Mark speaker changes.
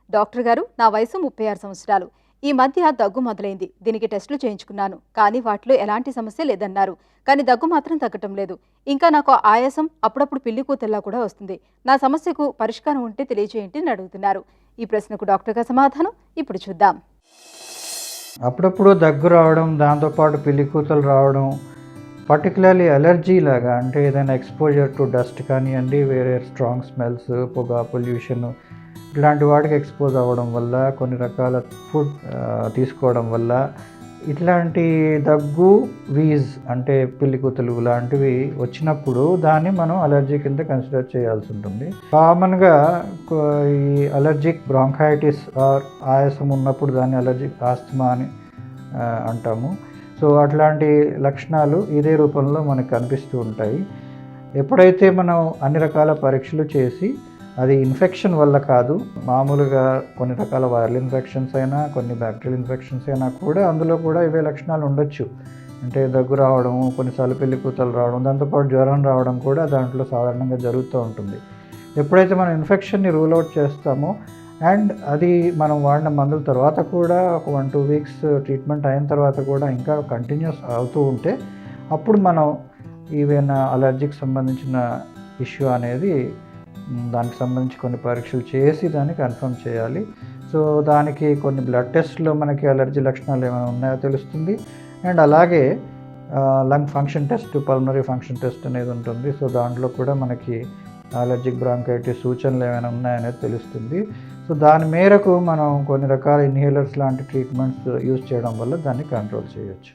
Speaker 1: Doctor గారు, నా వయసు 36 సంవత్సరాలు. ఈ మధ్య దగ్గు మొదలైంది. దీనికి టెస్టులు చేయించుకున్నాను. కానీ వాటిలో ఎలాంటి సమస్య లేదన్నారు. కానీ దగ్గు మాత్రం తగ్గటం లేదు. ఇంకా నాకు ఆయాసం, అప్పుడప్పుడు పిల్లి కూతల్లా కూడా వస్తుంది. నా సమస్యకు పరిష్కారం ఉంటే తెలియజేయండి అని అడుగుతున్నారు. ఈ ప్రశ్నకు డాక్టర్ గారి సమాధానం ఇప్పుడు చూద్దాం.
Speaker 2: అప్పుడప్పుడు దగ్గు రావడం, దాంతోపాటు పిల్లి కూతలు రావడం, పర్టికులర్లీ అలర్జీ లాగా, అంటే ఏదైనా ఎక్స్పోజర్ టు డస్ట్ కానివ్వండి, వేరే స్ట్రాంగ్ స్మెల్స్, పొగ, పొల్యూషన్ ఇట్లాంటి వాటికి ఎక్స్పోజ్ అవ్వడం వల్ల, కొన్ని రకాల ఫుడ్ తీసుకోవడం వల్ల ఇట్లాంటి దగ్గు, వీజ్ అంటే పిల్లి కూతలు లాంటివి వచ్చినప్పుడు దాన్ని మనం అలర్జీ కింద కన్సిడర్ చేయాల్సి ఉంటుంది. కామన్గా ఈ అలర్జిక్ బ్రాంకైటిస్ ఆర్ ఆయాసం ఉన్నప్పుడు దాన్ని అలర్జిక్ ఆస్తమా అని అంటాము. సో అట్లాంటి లక్షణాలు ఇదే రూపంలో మనకు కనిపిస్తూ ఉంటాయి. ఎప్పుడైతే మనం అన్ని రకాల పరీక్షలు చేసి అది ఇన్ఫెక్షన్ వల్ల కాదు, మామూలుగా కొన్ని రకాల వైరల్ ఇన్ఫెక్షన్స్ అయినా, కొన్ని బ్యాక్టీరియల్ ఇన్ఫెక్షన్స్ అయినా కూడా అందులో కూడా ఇవే లక్షణాలు ఉండొచ్చు. అంటే దగ్గు రావడం, కొన్నిసార్లు పిల్లి కూతలు రావడం, దాంతోపాటు జ్వరం రావడం కూడా దాంట్లో సాధారణంగా జరుగుతూ ఉంటుంది. ఎప్పుడైతే మనం ఇన్ఫెక్షన్ని రూల్ అవుట్ చేస్తామో అండ్ అది మనం వాడిన మందుల తర్వాత కూడా ఒక 1-2 వీక్స్ ట్రీట్మెంట్ అయిన తర్వాత కూడా ఇంకా కంటిన్యూస్ అవుతూ ఉంటే అప్పుడు మనం ఈవెన్ అలర్జీకి సంబంధించిన ఇష్యూ అనేది దానికి సంబంధించి కొన్ని పరీక్షలు చేసి దాన్ని కన్ఫర్మ్ చేయాలి. సో దానికి కొన్ని బ్లడ్ టెస్ట్లో మనకి అలర్జీ లక్షణాలు ఏమైనా ఉన్నాయో తెలుస్తుంది. అండ్ అలాగే lung function test, pulmonary function test అనేది ఉంటుంది. సో దాంట్లో కూడా మనకి అలర్జిక్ బ్రాంకైటిస్ సూచనలు ఏమైనా ఉన్నాయనేది తెలుస్తుంది. సో దాని మేరకు మనం కొన్ని రకాల ఇన్హేలర్స్ లాంటి ట్రీట్మెంట్స్ యూజ్ చేయడం వల్ల దాన్ని కంట్రోల్ చేయొచ్చు.